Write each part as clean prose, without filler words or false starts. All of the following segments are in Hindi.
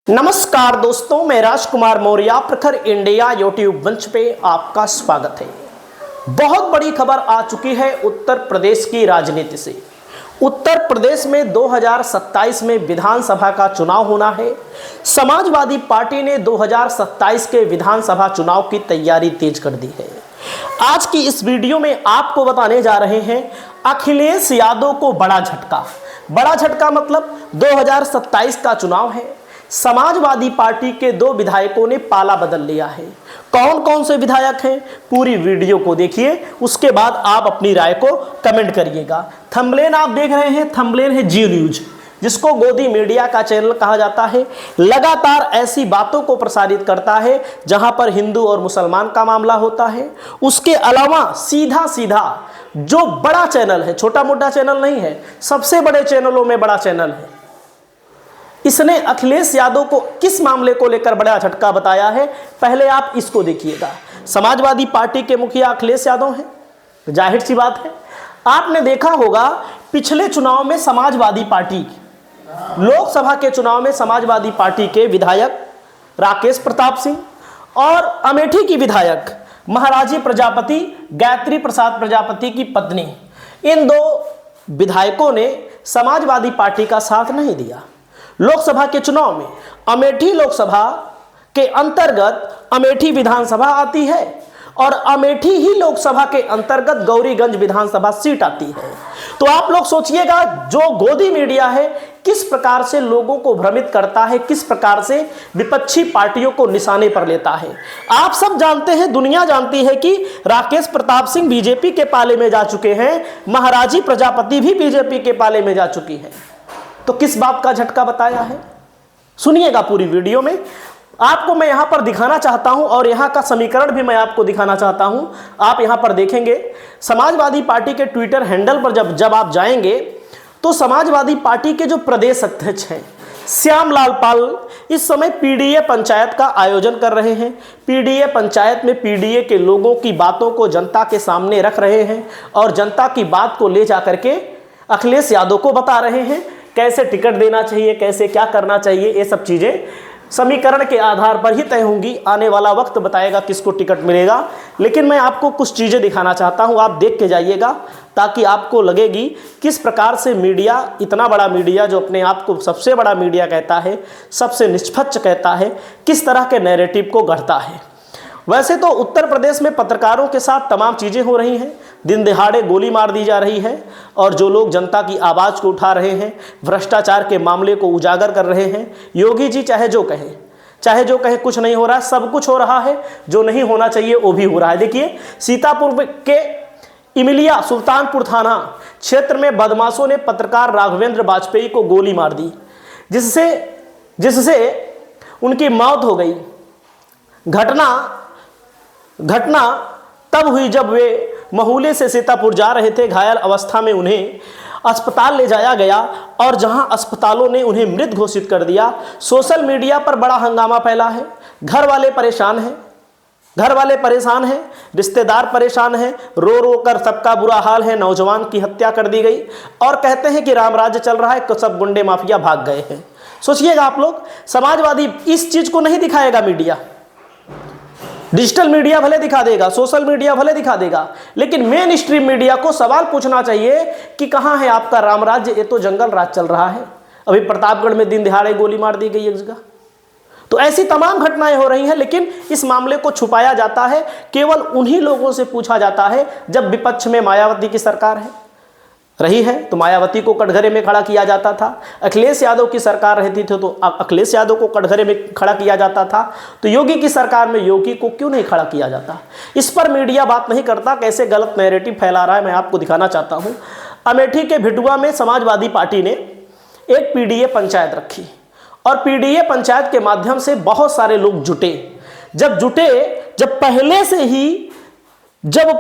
नमस्कार दोस्तों, मैं राजकुमार मौर्य प्रखर इंडिया यूट्यूब मंच पे आपका स्वागत है। बहुत बड़ी खबर आ चुकी है उत्तर प्रदेश की राजनीति से। उत्तर प्रदेश में 2027 में विधानसभा का चुनाव होना है। समाजवादी पार्टी ने 2027 के विधानसभा चुनाव की तैयारी तेज कर दी है। आज की इस वीडियो में आपको बताने जा रहे हैं अखिलेश यादव को बड़ा झटका। बड़ा झटका मतलब 2027 का चुनाव है। समाजवादी पार्टी के 2 विधायकों ने पाला बदल लिया है। कौन कौन से विधायक हैं, पूरी वीडियो को देखिए, उसके बाद आप अपनी राय को कमेंट करिएगा। थंबनेल आप देख रहे हैं, थंबनेल है जी न्यूज, जिसको गोदी मीडिया का चैनल कहा जाता है। लगातार ऐसी बातों को प्रसारित करता है जहां पर हिंदू और मुसलमान का मामला होता है। उसके अलावा सीधा सीधा जो बड़ा चैनल है, छोटा मोटा चैनल नहीं है, सबसे बड़े चैनलों में बड़ा चैनल है, इसने अखिलेश यादव को किस मामले को लेकर बड़ा झटका बताया है, पहले आप इसको देखिएगा। समाजवादी पार्टी के मुखिया अखिलेश यादव हैं, जाहिर सी बात है। आपने देखा होगा पिछले चुनाव में समाजवादी पार्टी, लोकसभा के चुनाव में समाजवादी पार्टी के विधायक राकेश प्रताप सिंह और अमेठी की विधायक महाराजी प्रजापति गायत्री प्रसाद प्रजापति की पत्नी, इन 2 विधायकों ने समाजवादी पार्टी का साथ नहीं दिया। लोकसभा के चुनाव में अमेठी लोकसभा के अंतर्गत अमेठी विधानसभा आती है और अमेठी ही लोकसभा के अंतर्गत गौरीगंज विधानसभा सीट आती है। तो आप लोग सोचिएगा, जो गोदी मीडिया है किस प्रकार से लोगों को भ्रमित करता है, किस प्रकार से विपक्षी पार्टियों को निशाने पर लेता है। आप सब जानते हैं, दुनिया जानती है कि राकेश प्रताप सिंह बीजेपी के पाले में जा चुके हैं, महाराजी प्रजापति भी बीजेपी के पाले में जा चुकी है। तो किस बात का झटका बताया है, सुनिएगा पूरी वीडियो में। आपको मैं यहां पर दिखाना चाहता हूं और यहां का समीकरण भी मैं आपको दिखाना चाहता हूं। आप यहां पर देखेंगे समाजवादी पार्टी के ट्विटर हैंडल पर जब आप जाएंगे तो समाजवादी पार्टी के जो प्रदेश अध्यक्ष हैं श्यामलाल पाल इस समय पीडीए पंचायत का आयोजन कर रहे हैं। पीडीए पंचायत में पीडीए के लोगों की बातों को जनता के सामने रख रहे हैं और जनता की बात को ले जाकर के अखिलेश यादव को बता रहे हैं कैसे टिकट देना चाहिए, कैसे क्या करना चाहिए। ये सब चीज़ें समीकरण के आधार पर ही तय होंगी, आने वाला वक्त बताएगा किसको टिकट मिलेगा। लेकिन मैं आपको कुछ चीज़ें दिखाना चाहता हूँ, आप देख के जाइएगा ताकि आपको लगेगी किस प्रकार से मीडिया, इतना बड़ा मीडिया जो अपने आप को सबसे बड़ा मीडिया कहता है, सबसे निष्पक्ष कहता है, किस तरह के नैरेटिव को गढ़ता है। वैसे तो उत्तर प्रदेश में पत्रकारों के साथ तमाम चीज़ें हो रही हैं, दिन दिहाड़े गोली मार दी जा रही है और जो लोग जनता की आवाज़ को उठा रहे हैं, भ्रष्टाचार के मामले को उजागर कर रहे हैं। योगी जी चाहे जो कहें कुछ नहीं हो रहा है, सब कुछ हो रहा है, जो नहीं होना चाहिए वो भी हो रहा है। देखिए, सीतापुर के इमिलिया सुल्तानपुर थाना क्षेत्र में बदमाशों ने पत्रकार राघवेंद्र वाजपेयी को गोली मार दी, जिससे उनकी मौत हो गई। घटना तब हुई जब वे महूले से सीतापुर जा रहे थे। घायल अवस्था में उन्हें अस्पताल ले जाया गया और जहां अस्पतालों ने उन्हें मृत घोषित कर दिया। सोशल मीडिया पर बड़ा हंगामा फैला है। घर वाले परेशान हैं, रिश्तेदार परेशान हैं, रो रो कर सबका बुरा हाल है। नौजवान की हत्या कर दी गई और कहते हैं कि राम राज्य चल रहा है, सब गुंडे माफिया भाग गए हैं। सोचिएगा आप लोग, समाजवादी इस चीज को नहीं दिखाएगा मीडिया, डिजिटल मीडिया भले दिखा देगा, सोशल मीडिया भले दिखा देगा, लेकिन मेन स्ट्रीम मीडिया को सवाल पूछना चाहिए कि कहां है आपका राम राज्य, ये तो जंगल राज चल रहा है। अभी प्रतापगढ़ में दिन दिहाड़े गोली मार दी गई एक जगह। तो ऐसी तमाम घटनाएं हो रही हैं, लेकिन इस मामले को छुपाया जाता है। केवल उन्हीं लोगों से पूछा जाता है जब विपक्ष में मायावती की सरकार रही है तो मायावती को कटघरे में खड़ा किया जाता था। अखिलेश यादव की सरकार रहती थी तो अखिलेश यादव को कटघरे में खड़ा किया जाता था। तो योगी की सरकार में योगी को क्यों नहीं खड़ा किया जाता? इस पर मीडिया बात नहीं करता, कैसे गलत नैरेटिव फैला रहा है, मैं आपको दिखाना चाहता हूं। अमेठी के भिटुआ में समाजवादी पार्टी ने एक पीडीए पंचायत रखी और पीडीए पंचायत के माध्यम से बहुत सारे लोग जुटे। जब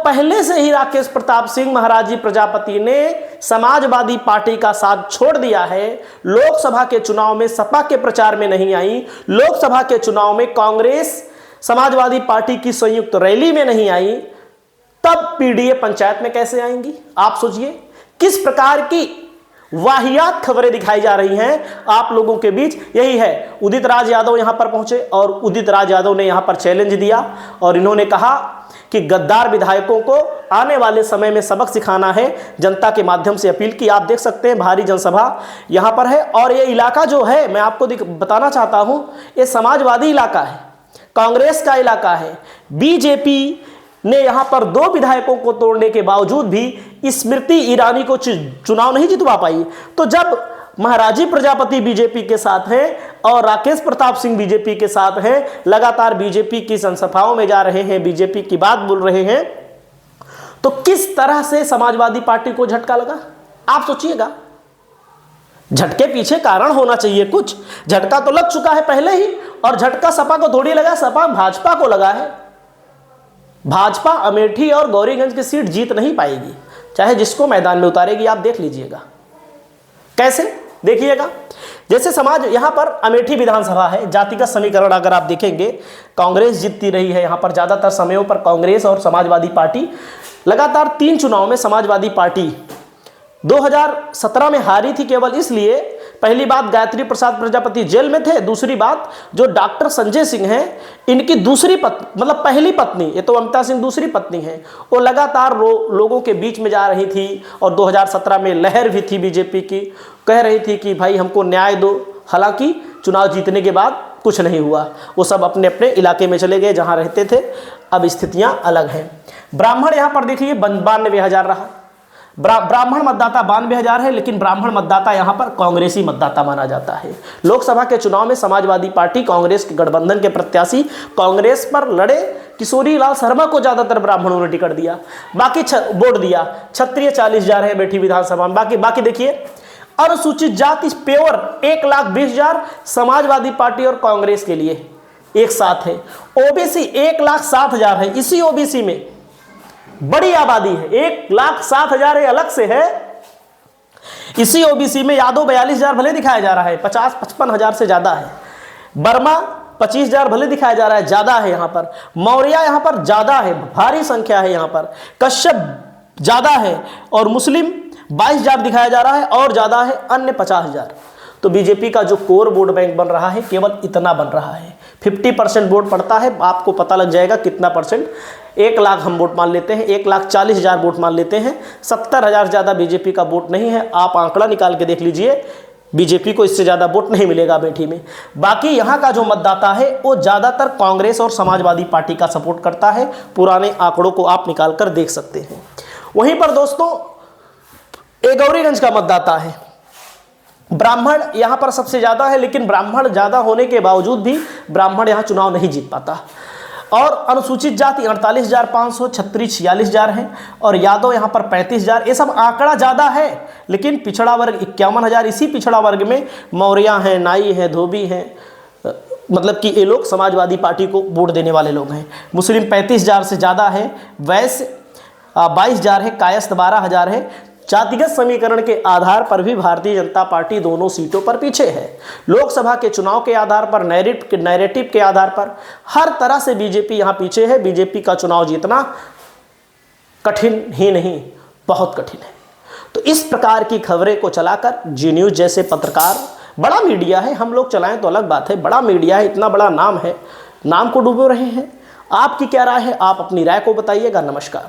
पहले से ही राकेश प्रताप सिंह महाराजी प्रजापति ने समाजवादी पार्टी का साथ छोड़ दिया है, लोकसभा के चुनाव में सपा के प्रचार में नहीं आई, लोकसभा के चुनाव में कांग्रेस समाजवादी पार्टी की संयुक्त रैली में नहीं आई, तब पीडीए पंचायत में कैसे आएंगी? आप सोचिए किस प्रकार की वाहियात खबरें दिखाई जा रही हैं आप लोगों के बीच। यही है, उदित राज यादव यहां पर पहुंचे और उदित राज यादव ने यहां पर चैलेंज दिया और इन्होंने कहा कि गद्दार विधायकों को आने वाले समय में सबक सिखाना है, जनता के माध्यम से अपील की। आप देख सकते हैं भारी जनसभा यहां पर है और ये इलाका जो है मैं आपको बताना चाहता हूं, ये समाजवादी इलाका है, कांग्रेस का इलाका है। बीजेपी ने यहां पर 2 विधायकों को तोड़ने के बावजूद भी स्मृति ईरानी को चुनाव नहीं जितवा पाई। तो जब महाराजी प्रजापति बीजेपी के साथ हैं और राकेश प्रताप सिंह बीजेपी के साथ हैं, लगातार बीजेपी की जनसभाओं में जा रहे हैं, बीजेपी की बात बोल रहे हैं, तो किस तरह से समाजवादी पार्टी को झटका लगा आप सोचिएगा। झटके पीछे कारण होना चाहिए कुछ, झटका तो लग चुका है पहले ही, और झटका सपा को थोड़ी लगा, सपा भाजपा को लगा है। भाजपा अमेठी और गौरीगंज की सीट जीत नहीं पाएगी, चाहे जिसको मैदान में उतारेगी। आप देख लीजिएगा कैसे, देखिएगा जैसे समाज यहां पर अमेठी विधानसभा है, जातिगत समीकरण अगर आप देखेंगे कांग्रेस जीतती रही है यहां पर, ज्यादातर समयों पर कांग्रेस और समाजवादी पार्टी। लगातार 3 चुनाव में समाजवादी पार्टी 2017 में हारी थी केवल इसलिए, पहली बात गायत्री प्रसाद प्रजापति जेल में थे, दूसरी बात जो डॉक्टर संजय सिंह हैं इनकी दूसरी पत्नी, मतलब पहली पत्नी, ये तो अमिता सिंह दूसरी पत्नी है, वो लगातार लोगों के बीच में जा रही थी और 2017 में लहर भी थी बीजेपी की, कह रही थी कि भाई हमको न्याय दो। हालांकि चुनाव जीतने के बाद कुछ नहीं हुआ, वो सब अपने अपने इलाके में चले गए जहाँ रहते थे। अब स्थितियाँ अलग हैं। ब्राह्मण यहाँ पर देखिए 92,000 रहा, ब्राह्मण मतदाता 92,000 है, लेकिन ब्राह्मण मतदाता यहां पर कांग्रेसी मतदाता माना जाता है। लोकसभा के चुनाव में समाजवादी पार्टी कांग्रेस के गठबंधन के प्रत्याशी कांग्रेस पर लड़े, किशोरी लाल शर्मा को ज्यादातर ब्राह्मणों ने टिकट दिया, बाकी वोट दिया। क्षत्रिय 40,000 है बेठी विधानसभा में। बाकी देखिए अनुसूचित जाति प्योर 1,20,000 समाजवादी पार्टी और कांग्रेस के लिए एक साथ है। ओबीसी 1,60,000 है, इसी ओबीसी में बड़ी आबादी है, 1,60,000 अलग से है। इसी ओबीसी में यादव 42,000 भले दिखाया जा रहा है, 50-55,000 से ज्यादा है। वर्मा 25,000 भले दिखाया जा रहा है, ज्यादा है यहाँ पर। मौर्य यहाँ पर ज्यादा है, भारी संख्या है यहाँ पर। कश्यप ज्यादा है और मुस्लिम 22,000 दिखाया जा रहा है और ज्यादा है अन्य 50,000। तो बीजेपी का जो कोर वोट बैंक बन रहा है केवल इतना बन रहा है। 50% वोट पड़ता है, आपको पता लग जाएगा कितना परसेंट। 1 लाख हम वोट मान लेते हैं, 1,40,000 वोट मान लेते हैं, 70,000 ज़्यादा बीजेपी का वोट नहीं है। आप आंकड़ा निकाल के देख लीजिए, बीजेपी को इससे ज़्यादा वोट नहीं मिलेगा अमेठी में। बाकी यहाँ का जो मतदाता है वो ज़्यादातर कांग्रेस और समाजवादी पार्टी का सपोर्ट करता है। पुराने आंकड़ों को आप निकाल कर देख सकते हैं। वहीं पर दोस्तों गौरीगंज का मतदाता है, ब्राह्मण यहाँ पर सबसे ज़्यादा है, लेकिन ब्राह्मण ज़्यादा होने के बावजूद भी ब्राह्मण यहाँ चुनाव नहीं जीत पाता। और अनुसूचित जाति 48,500, क्षत्रिय 46,000 हैं और यादव यहाँ पर 35,000। ये सब आंकड़ा ज़्यादा है, लेकिन पिछड़ा वर्ग 51,000। इसी पिछड़ा वर्ग में मौर्या हैं, नाई हैं, धोबी हैं, मतलब कि ये लोग समाजवादी पार्टी को वोट देने वाले लोग हैं। मुस्लिम 35,000 से ज़्यादा है, वैश्य 22,000 है, कायस्थ 12,000 है। जातिगत समीकरण के आधार पर भी भारतीय जनता पार्टी दोनों सीटों पर पीछे है। लोकसभा के चुनाव के आधार पर, नैरेटिव के आधार पर, हर तरह से बीजेपी यहां पीछे है। बीजेपी का चुनाव जीतना कठिन ही नहीं, बहुत कठिन है। तो इस प्रकार की खबरें को चलाकर जी न्यूज़ जैसे पत्रकार, बड़ा मीडिया है, हम लोग चलाएं तो अलग बात है, बड़ा मीडिया है, इतना बड़ा नाम है, नाम को डूबो रहे हैं। आपकी क्या राय है? आप अपनी राय को बताइएगा। नमस्कार।